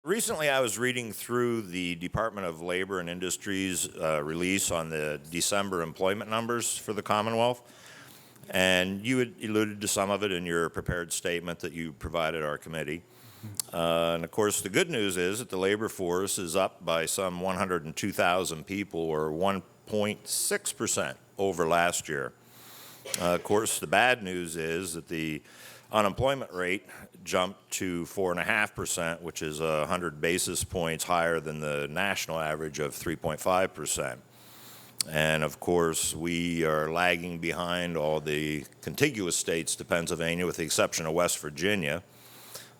Recently, I was reading through the Department of Labor and Industry's release on the December employment numbers for the Commonwealth, and you had alluded to some of it in your prepared statement that you provided our committee. And of course, the good news is that the labor force is up by some 102,000 people, or 1.6% over last year. Of course, the bad news is that the unemployment rate jumped to 4.5%, which is 100 basis points higher than the national average of 3.5%. And of course, we are lagging behind all the contiguous states to Pennsylvania, with the exception of West Virginia.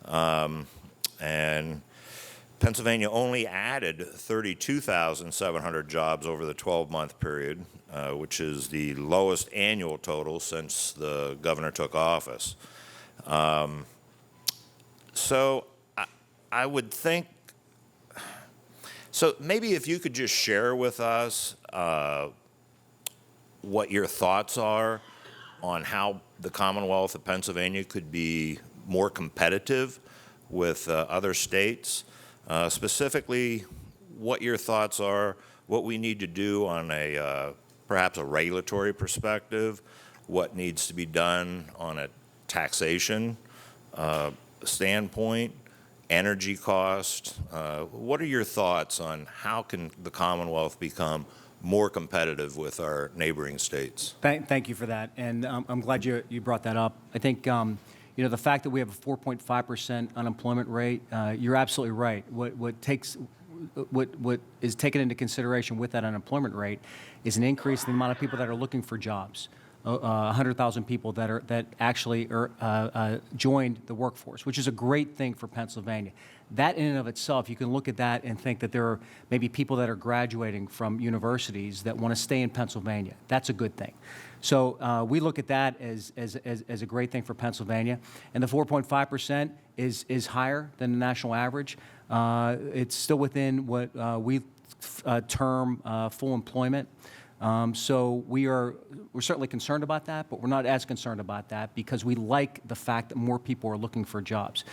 And Pennsylvania only added 32,700 jobs over the 12-month period, which is the lowest annual total since the governor took office. So I would think, so maybe if you could just share with us what your thoughts are on how the Commonwealth of Pennsylvania could be more competitive with other states, specifically what your thoughts are, what we need to do on a perhaps a regulatory perspective, what needs to be done on a taxation standpoint, energy cost. What are your thoughts on how can the Commonwealth become more competitive with our neighboring states? Thank you for that, and I'm glad you brought that up. I think you know, the fact that we have a 4.5% unemployment rate, you're absolutely right. What is taken into consideration with that unemployment rate is an increase in the amount of people that are looking for jobs. 100,000 people that actually joined the workforce, which is a great thing for Pennsylvania. That in and of itself, you can look at that and think that there are maybe people that are graduating from universities that want to stay in Pennsylvania. That's a good thing. So we look at that as a great thing for Pennsylvania. And the 4.5% is higher than the national average. It's still within what we term full employment. So we're certainly concerned about that, but we're not as concerned about that because we like the fact that more people are looking for jobs.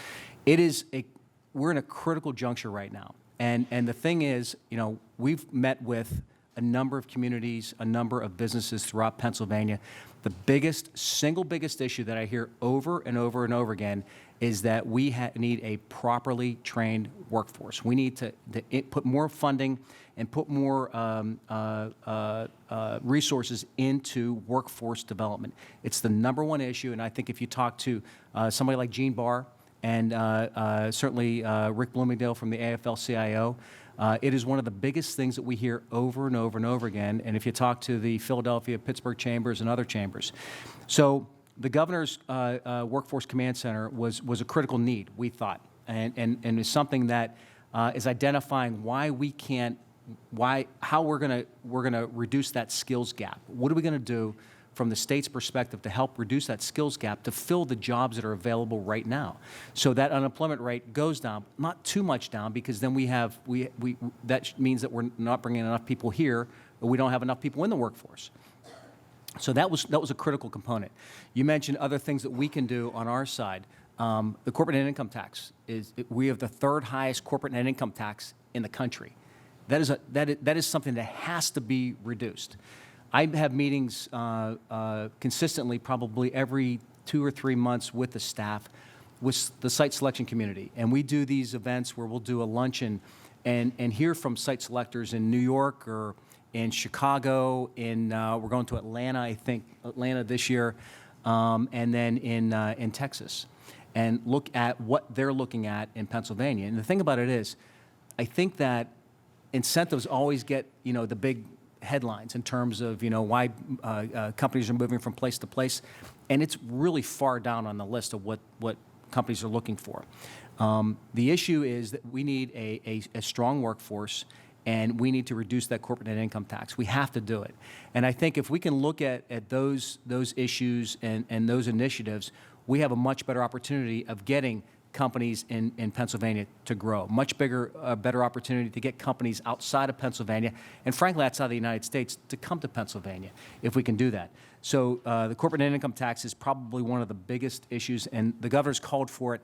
We're in a critical juncture right now. And the thing is, you know, we've met with a number of communities, a number of businesses throughout Pennsylvania. The single biggest issue that I hear over and over and over again is that we need a properly trained workforce. We need to put more funding and put more resources into workforce development. It's the #1 issue, and I think if you talk to somebody like Gene Barr and certainly Rick Bloomingdale from the AFL-CIO, it is one of the biggest things that we hear over and over and over again, and if you talk to the Philadelphia, Pittsburgh chambers and other chambers. So the governor's Workforce Command Center was a critical need, we thought, and is something that is identifying how we're gonna reduce that skills gap. What are we gonna do from the state's perspective to help reduce that skills gap to fill the jobs that are available right now, so that unemployment rate goes down, not too much down, because then that means that we're not bringing enough people here, or we don't have enough people in the workforce. So that was a critical component. You mentioned other things that we can do on our side. The corporate net income tax we have the 3rd highest corporate net income tax in the country. That is something that has to be reduced. I have meetings consistently, probably every 2 or 3 months, with the staff, with the site selection community, and we do these events where we'll do a luncheon and hear from site selectors in New York or in Chicago. We're going to Atlanta, I think, this year, and then in Texas, and look at what they're looking at in Pennsylvania. And the thing about it is, I think that incentives always get, you know, the big headlines in terms of, you know, why companies are moving from place to place, and it's really far down on the list of what companies are looking for. The issue is that we need a strong workforce, and we need to reduce that corporate net income tax. We have to do it. And I think if we can look at those issues and those initiatives, we have a much better opportunity of getting companies in Pennsylvania to grow. Much better opportunity to get companies outside of Pennsylvania, and frankly outside the United States, to come to Pennsylvania if we can do that. So the corporate net income tax is probably one of the biggest issues, and the governor's called for it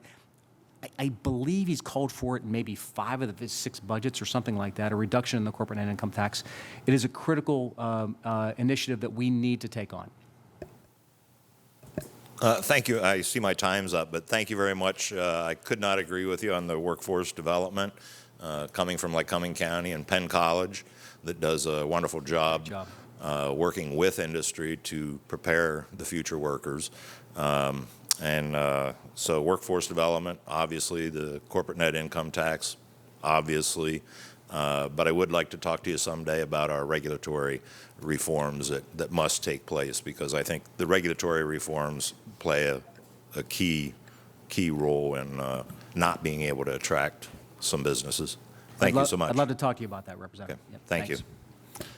I believe he's called for it in maybe 5 of his 6 budgets or something like that, a reduction in the corporate net income tax. It is a critical initiative that we need to take on. Thank you. I see my time's up, but thank you very much. I could not agree with you on the workforce development. Coming from Lycoming County and Penn College, that does a wonderful job, working with industry to prepare the future workers. So workforce development, obviously, the corporate net income tax, obviously. But I would like to talk to you someday about our regulatory reforms that must take place, because I think the regulatory reforms play a key role in not being able to attract some businesses. Thank you so much. I'd love to talk to you about that, Representative. Okay. Yep, Thank you. thanks.